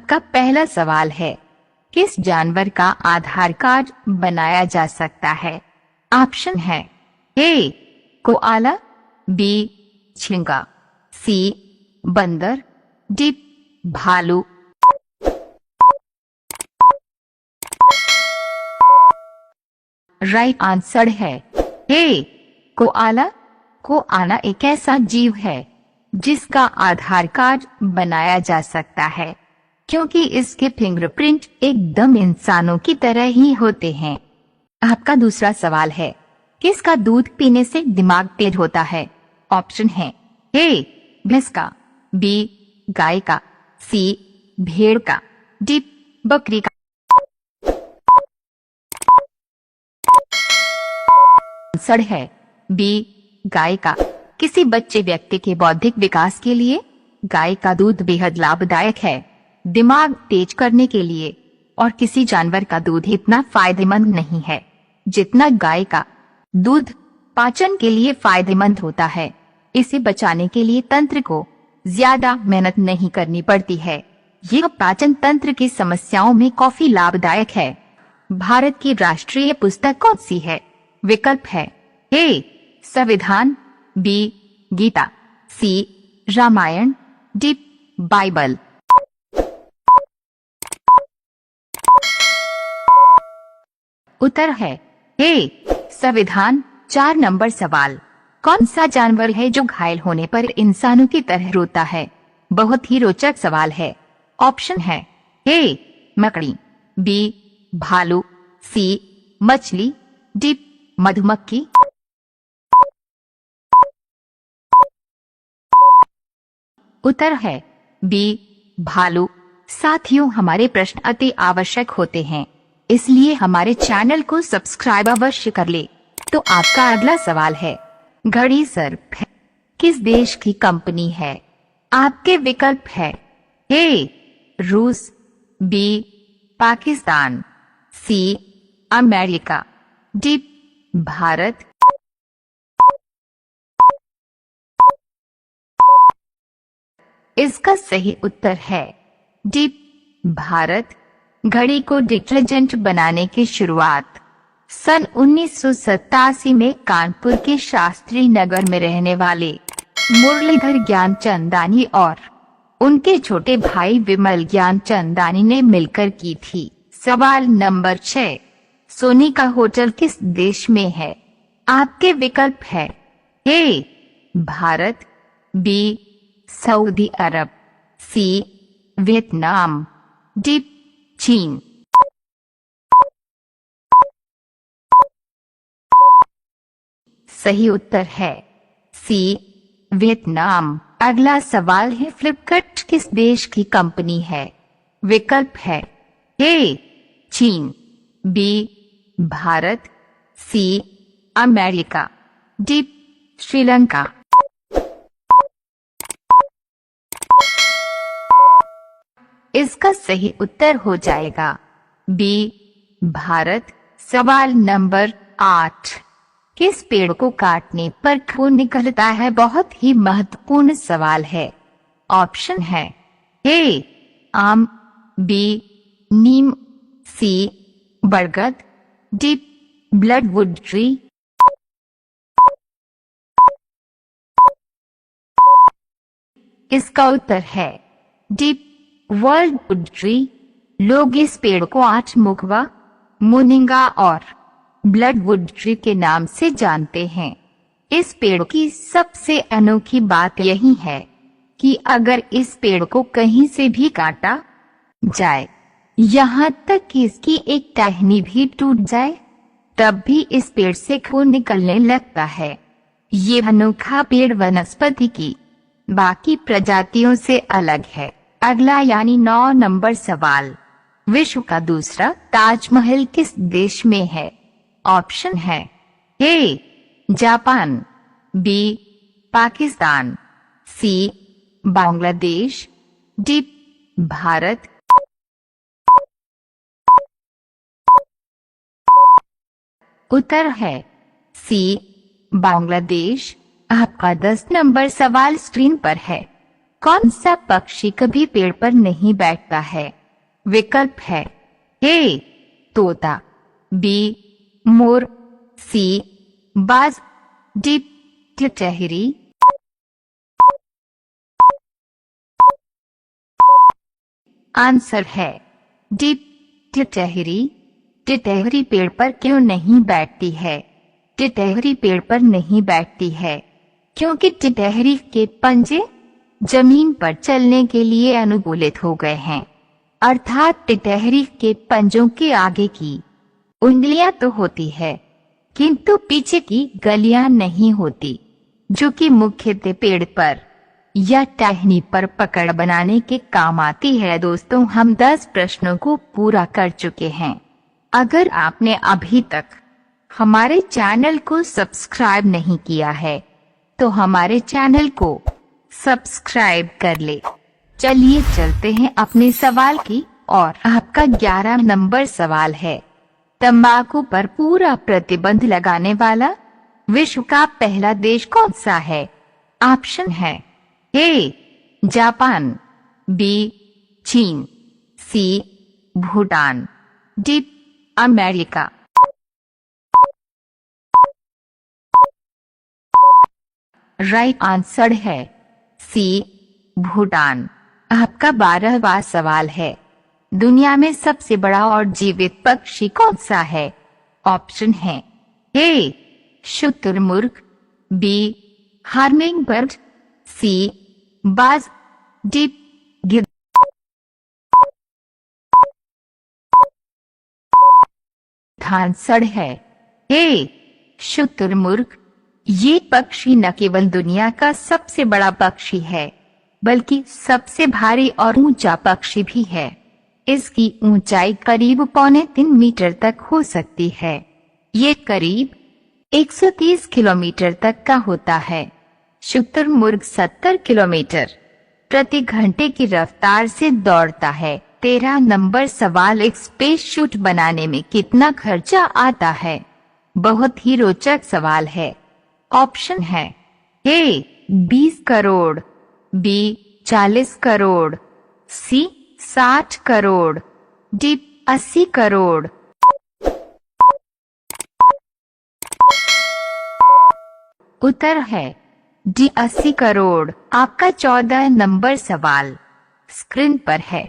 आपका पहला सवाल है, किस जानवर का आधार कार्ड बनाया जा सकता है? ऑप्शन है ए कोआला, बी झींगा, सी बंदर, डी भालू। राइट आंसर है ए कोआला। कोआला एक ऐसा जीव है जिसका आधार कार्ड बनाया जा सकता है, क्योंकि इसके फिंगरप्रिंट एकदम इंसानों की तरह ही होते हैं। आपका दूसरा सवाल है, किसका दूध पीने से दिमाग तेज होता है? ऑप्शन है ए भैंस का, बी गाय का, सी भेड़ का, डी बकरी का। आंसर है बी गाय का। किसी बच्चे व्यक्ति के बौद्धिक विकास के लिए गाय का दूध बेहद लाभदायक है, दिमाग तेज करने के लिए। और किसी जानवर का दूध इतना फायदेमंद नहीं है जितना गाय का दूध। पाचन के लिए फायदेमंद होता है। इसे बचाने के लिए तंत्र को ज्यादा मेहनत नहीं करनी पड़ती है। यह पाचन तंत्र की समस्याओं में काफी लाभदायक है। भारत की राष्ट्रीय पुस्तक कौन सी है? विकल्प है ए संविधान, बी गीता, सी रामायण, डी बाइबल। उत्तर है ए संविधान। 4 नंबर सवाल, कौन सा जानवर है जो घायल होने पर इंसानों की तरह रोता है? बहुत ही रोचक सवाल है। ऑप्शन है ए मकड़ी, बी भालू, सी मछली, डी मधुमक्खी। उत्तर है बी भालू। साथियों, हमारे प्रश्न अति आवश्यक होते हैं, इसलिए हमारे चैनल को सब्सक्राइब अवश्य कर ले। तो आपका अगला सवाल है, घड़ी सर्प किस देश की कंपनी है? आपके विकल्प है ए रूस, B Pakistan, C America, D Bharat. इसका सही उत्तर है डी भारत। घड़ी को डिटर्जेंट बनाने की शुरुआत सन 1987 में कानपुर के शास्त्री नगर में रहने वाले मुरलीधर ज्ञानचंदानी और उनके छोटे भाई विमल ज्ञानचंदानी ने मिलकर की थी। सवाल नंबर 6, सोनी का होटल किस देश में है? आपके विकल्प है ए भारत, बी सऊदी अरब, सी वियतनाम, डी चीन। सही उत्तर है सी वियतनाम। अगला सवाल है, फ्लिपकार्ट किस देश की कंपनी है? विकल्प है ए चीन, B Bharat, C America, D Sri Lanka. इसका सही उत्तर हो जाएगा बी भारत। सवाल नंबर 8, किस पेड़ को काटने पर खून निकलता है? बहुत ही महत्वपूर्ण सवाल है। ऑप्शन है ए आम, बी नीम, सी बरगद, डी ब्लडवुड ट्री। इसका उत्तर है डी वर्ल्डवुड ट्री। लोग इस पेड़ को आठ मुखवा, मोरिंगा और ब्लडवुड ट्री के नाम से जानते हैं। इस पेड़ की सबसे अनोखी बात यही है कि अगर इस पेड़ को कहीं से भी काटा जाए, यहाँ तक कि इसकी एक टहनी भी टूट जाए, तब भी इस पेड़ से खून निकलने लगता है। ये अनोखा पेड़ वनस्पति की बाकी प्रजातियों से अलग है। अगला यानी 9 नंबर सवाल, विश्व का दूसरा ताजमहल किस देश में है? ऑप्शन है A Japan, B Pakistan, C Bangladesh, D Bharat. उत्तर है सी बांग्लादेश। आपका 10 नंबर सवाल स्क्रीन पर है, कौन सा पक्षी कभी पेड़ पर नहीं बैठता है? विकल्प है ए तोता, बी मोर, सी बाज, डी टिटहरी। आंसर है डी टिटहरी। टिटहरी पेड़ पर क्यों नहीं बैठती है? टिटहरी पेड़ पर नहीं बैठती है क्योंकि टिटहरी के पंजे जमीन पर चलने के लिए अनुकूलित हो गए हैं, अर्थात टिटहरी के पंजों के आगे की उंगलियां तो होती है किंतु पीछे की गलियां नहीं होती, जो कि मुख्यतः पेड़ पर या टहनी पर पकड़ बनाने के काम आती है। दोस्तों, हम 10 प्रश्नों को पूरा कर चुके हैं। अगर आपने अभी तक हमारे चैनल को सब्सक्राइब नहीं किया है तो हमारे चैनल को सब्सक्राइब कर ले। चलिए चलते हैं अपने सवाल की और आपका 11 नंबर सवाल है, तंबाकू पर पूरा प्रतिबंध लगाने वाला विश्व का पहला देश कौन सा है? ऑप्शन है ए जापान, बी चीन, C Bhutan, D America. Right answer है सी भूटान। आपका 12वां सवाल है, दुनिया में सबसे बड़ा और जीवित पक्षी कौन सा है? ऑप्शन है ए शुतुरमुर्ग, बी हार्मिंग बर्ड, सी बाज, डी गिद्ध। आंसर है ए शुतुरमुर्ग। ये पक्षी न केवल दुनिया का सबसे बड़ा पक्षी है बल्कि सबसे भारी और ऊंचा पक्षी भी है। इसकी ऊंचाई करीब 3.25 मीटर तक हो सकती है। ये करीब 130 किलोमीटर तक का होता है। शुतुरमुर्ग 70 किलोमीटर प्रति घंटे की रफ्तार से दौड़ता है। 13 नंबर सवाल, एक स्पेस शूट बनाने में कितना खर्चा आता है? बहुत ही रोचक सवाल है। ऑप्शन है ए 20 करोड़, बी 40 करोड़, सी 60 करोड़, डी 80 करोड़। उत्तर है डी 80 करोड़। आपका 14 नंबर सवाल स्क्रीन पर है,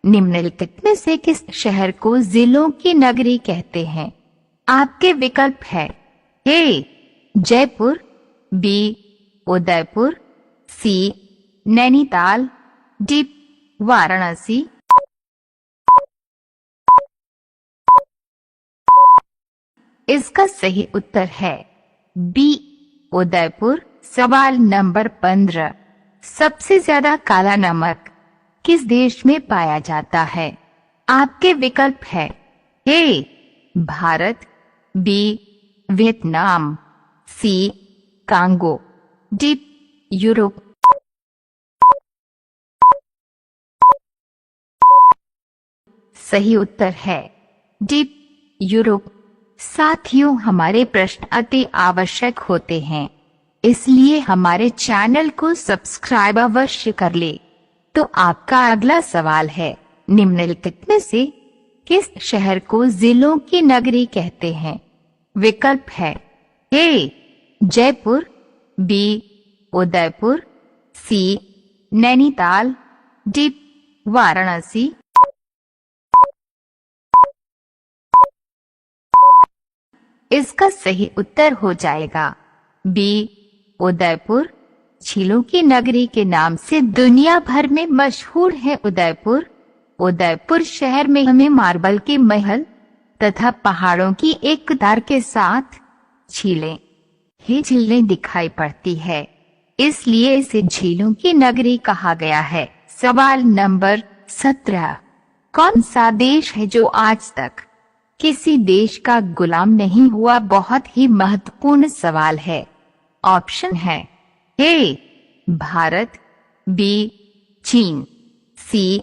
निम्नलिखित में से किस शहर को जिलों की नगरी कहते हैं? आपके विकल्प है ए जयपुर, बी उदयपुर, सी नैनीताल, डी वाराणसी। इसका सही उत्तर है बी उदयपुर। सवाल नंबर 15, सबसे ज्यादा काला नमक किस देश में पाया जाता है? आपके विकल्प है ए भारत, बी वियतनाम, सी कांगो, डी यूरोप। सही उत्तर है डी यूरोप। साथियों, हमारे प्रश्न अति आवश्यक होते हैं, इसलिए हमारे चैनल को सब्सक्राइब अवश्य कर ले। तो आपका अगला सवाल है, निम्नलिखित में से किस शहर को जिलों की नगरी कहते हैं? विकल्प है ए जयपुर, बी उदयपुर, सी नैनीताल, डी वाराणसी। इसका सही उत्तर हो जाएगा बी उदयपुर। झीलों की नगरी के नाम से दुनिया भर में मशहूर है उदयपुर। उदयपुर शहर में हमें मार्बल के महल तथा पहाड़ों की एक कतार के साथ झीलें ही झीलें दिखाई पड़ती है, इसलिए इसे झीलों की नगरी कहा गया है। सवाल नंबर 17, कौन सा देश है जो आज तक किसी देश का गुलाम नहीं हुआ? बहुत ही महत्वपूर्ण सवाल है। ऑप्शन है ए भारत, बी चीन, सी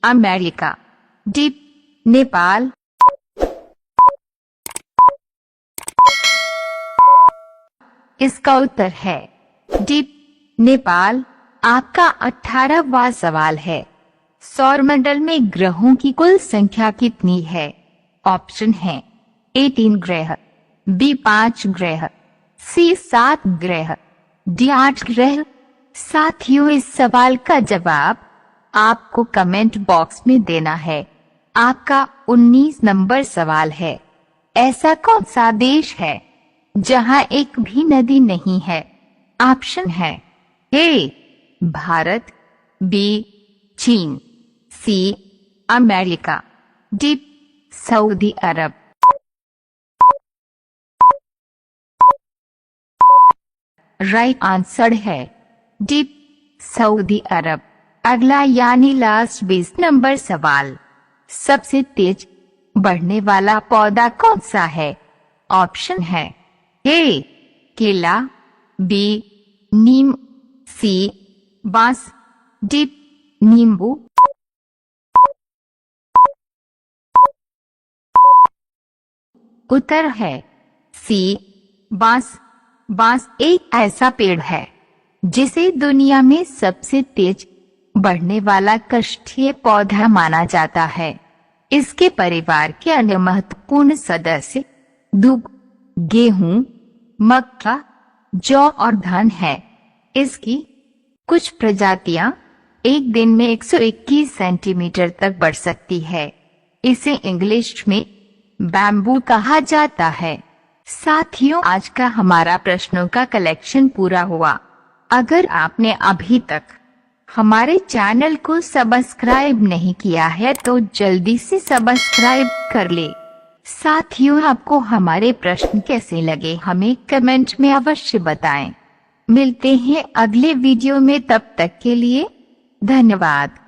अमेरिका, डी नेपाल। इसका उत्तर है डी नेपाल। आपका 18वां सवाल है, सौरमंडल में ग्रहों की कुल संख्या कितनी है? ऑप्शन है ए 3 ग्रह, बी 5 ग्रह, सी 7 ग्रह, डी 8 ग्रह। साथियों, इस सवाल का जवाब आपको कमेंट बॉक्स में देना है। आपका 19 नंबर सवाल है, ऐसा कौन सा देश है जहां एक भी नदी नहीं है? ऑप्शन है ए भारत, बी चीन, सी अमेरिका, डी सऊदी अरब। राइट आंसर है डी सऊदी अरब। अगला यानी लास्ट 20 नंबर सवाल, सबसे तेज बढ़ने वाला पौधा कौन सा है? ऑप्शन है ए केला, बी नीम, सी बांस, डी नींबू। उत्तर है सी बांस। बांस एक ऐसा पेड़ है जिसे दुनिया में सबसे तेज बढ़ने वाला काष्ठीय पौधा माना जाता है। इसके परिवार के अन्य महत्वपूर्ण सदस्य दूब, गेहूं, मक्का, जौ और धान है। इसकी कुछ प्रजातियां एक दिन में 121 सेंटीमीटर तक बढ़ सकती है। इसे इंग्लिश में बैम्बू कहा जाता है। साथियों, आज का हमारा प्रश्नों का कलेक्शन पूरा हुआ। अगर आपने अभी तक हमारे चैनल को सब्सक्राइब नहीं किया है तो जल्दी से सब्सक्राइब कर ले। साथियों, आपको हमारे प्रश्न कैसे लगे हमें कमेंट में अवश्य बताएं। मिलते हैं अगले वीडियो में, तब तक के लिए धन्यवाद।